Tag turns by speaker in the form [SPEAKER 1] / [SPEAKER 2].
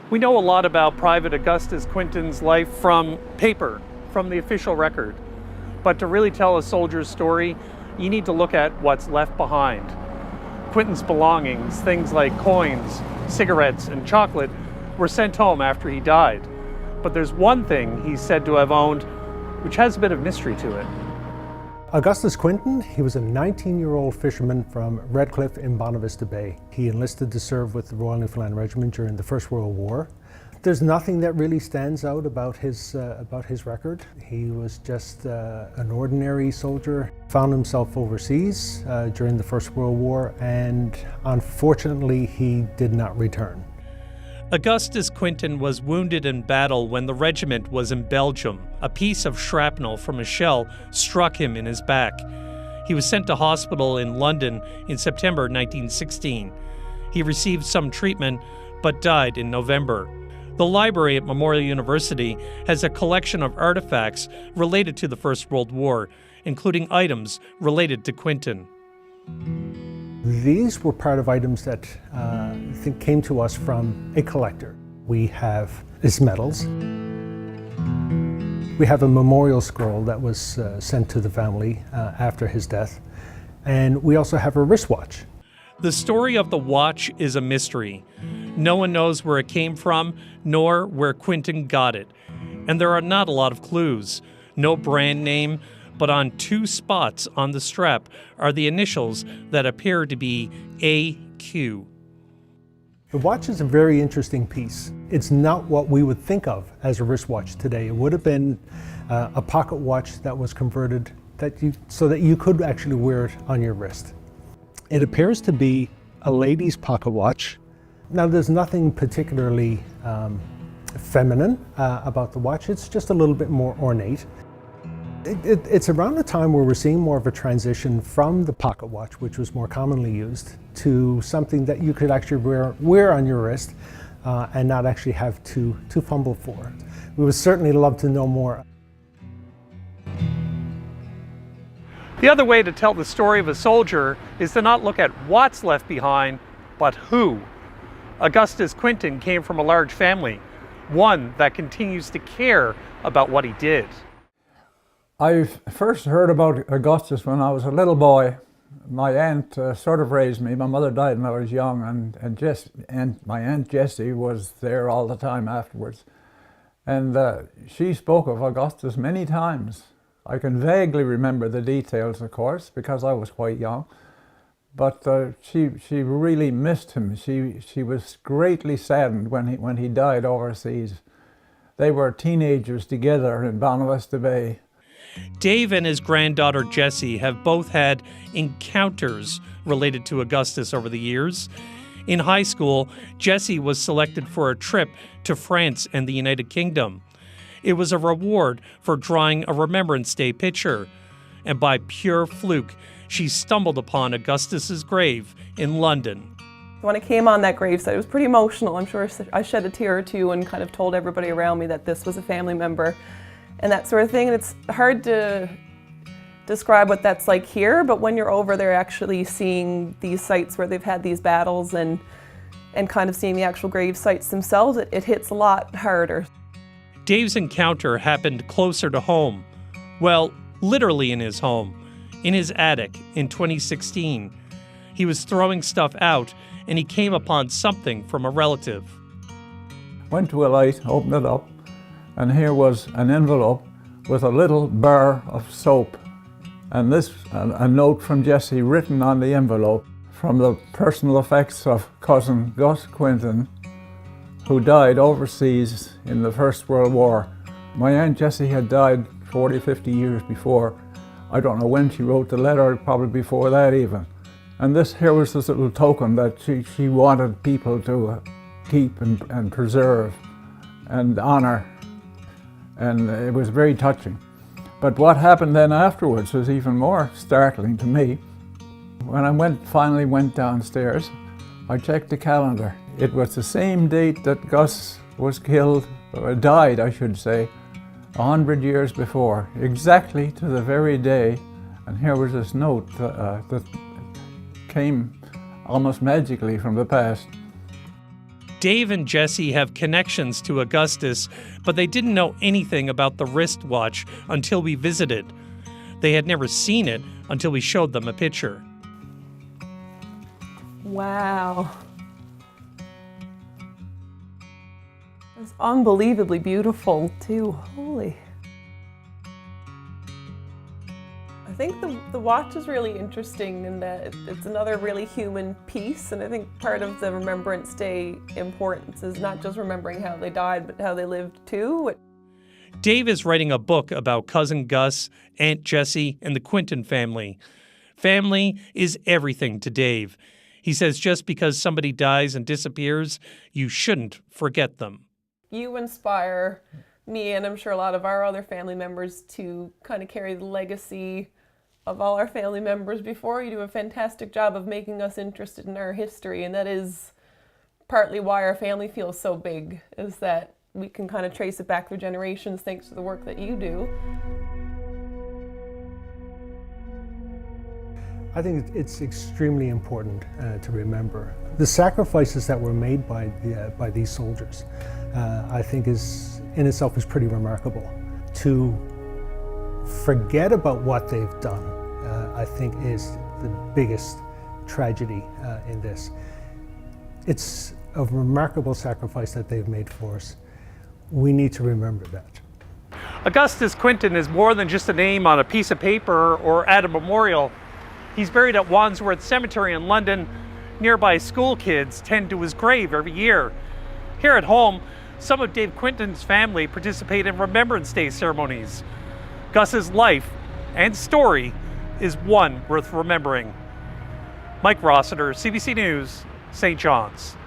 [SPEAKER 1] We know a lot about Private Augustus Quinton's life from paper, from the official record. But to really tell a soldier's story, you need to look at what's left behind. Quinton's belongings, things like coins, cigarettes, and chocolate, were sent home after he died. But there's one thing he's said to have owned, which has a bit of mystery to it.
[SPEAKER 2] Augustus Quinton, he was a 19-year-old fisherman from Redcliffe in Bonavista Bay. He enlisted to serve with the Royal Newfoundland Regiment during the First World War. There's nothing that really stands out about his record. He was just an ordinary soldier, found himself overseas during the First World War, and unfortunately he did not return.
[SPEAKER 1] Augustus Quinton was wounded in battle when the regiment was in Belgium. A piece of shrapnel from a shell struck him in his back. He was sent to hospital in London in September 1916. He received some treatment, but died in November. The library at Memorial University has a collection of artifacts related to the First World War, including items related to Quinton.
[SPEAKER 2] These were part of items that I think came to us from a collector. We have his medals. We have a memorial scroll that was sent to the family after his death. And we also have a wristwatch.
[SPEAKER 1] The story of the watch is a mystery. No one knows where it came from, nor where Quinton got it. And there are not a lot of clues. No brand name, but on two spots on the strap are the initials that appear to be AQ.
[SPEAKER 2] The watch is a very interesting piece. It's not what we would think of as a wristwatch today. It would have been a pocket watch that was converted so that you could actually wear it on your wrist. It appears to be a lady's pocket watch. Now, there's nothing particularly feminine about the watch. It's just a little bit more ornate. It's around the time where we're seeing more of a transition from the pocket watch, which was more commonly used, to something that you could actually wear on your wrist and not actually have to fumble for. We would certainly love to know more.
[SPEAKER 1] The other way to tell the story of a soldier is to not look at what's left behind, but who. Augustus Quinton came from a large family, one that continues to care about what he did.
[SPEAKER 3] I first heard about Augustus when I was a little boy. My aunt sort of raised me. My mother died when I was young, and my Aunt Jessie was there all the time afterwards. And she spoke of Augustus many times. I can vaguely remember the details, of course, because I was quite young. But she really missed him. She was greatly saddened when he died overseas. They were teenagers together in Bonavista Bay.
[SPEAKER 1] Dave and his granddaughter Jessie have both had encounters related to Augustus over the years. In high school, Jessie was selected for a trip to France and the United Kingdom. It was a reward for drawing a Remembrance Day picture, and by pure fluke, she stumbled upon Augustus's grave in London.
[SPEAKER 4] When I came on that gravesite, it was pretty emotional. I'm sure I shed a tear or two and kind of told everybody around me that this was a family member and that sort of thing. And it's hard to describe what that's like here, but when you're over there actually seeing these sites where they've had these battles and kind of seeing the actual grave sites themselves, it hits a lot harder.
[SPEAKER 1] Dave's encounter happened closer to home. Well, literally in his home, in his attic in 2016. He was throwing stuff out and he came upon something from a relative.
[SPEAKER 3] Went to a light, opened it up, and here was an envelope with a little bar of soap. And this, a note from Jessie written on the envelope from the personal effects of cousin Gus Quinton, who died overseas in the First World War. My Aunt Jessie had died 40, 50 years before. I don't know when she wrote the letter, probably before that even. And here was this little token that she wanted people to keep and preserve and honor. And it was very touching. But what happened then afterwards was even more startling to me. When I finally went downstairs, I checked the calendar. It was the same date that Gus was killed, or died, I should say, 100 years before, exactly to the very day. And here was this note that came almost magically from the past.
[SPEAKER 1] Dave and Jesse have connections to Augustus, but they didn't know anything about the wristwatch until we visited. They had never seen it until we showed them a picture.
[SPEAKER 4] Wow. It's unbelievably beautiful, too. Holy. I think the watch is really interesting in that it's another really human piece, and I think part of the Remembrance Day importance is not just remembering how they died, but how they lived too.
[SPEAKER 1] Dave is writing a book about Cousin Gus, Aunt Jessie, and the Quinton family. Family is everything to Dave. He says just because somebody dies and disappears, you shouldn't forget them.
[SPEAKER 4] You inspire me, and I'm sure a lot of our other family members, to kind of carry the legacy of all our family members before. You do a fantastic job of making us interested in our history, and that is partly why our family feels so big, is that we can kind of trace it back through generations thanks to the work that you do.
[SPEAKER 2] I think it's extremely important to remember the sacrifices that were made by these soldiers. I think is in itself is pretty remarkable. To forget about what they've done, I think is the biggest tragedy in this. It's a remarkable sacrifice that they've made for us. We need to remember that.
[SPEAKER 1] Augustus Quinton is more than just a name on a piece of paper or at a memorial. He's buried at Wandsworth Cemetery in London. Nearby school kids tend to his grave every year. Here at home, some of Dave Quinton's family participate in Remembrance Day ceremonies. Gus's life and story is one worth remembering. Mike Rossiter, CBC News, St. John's.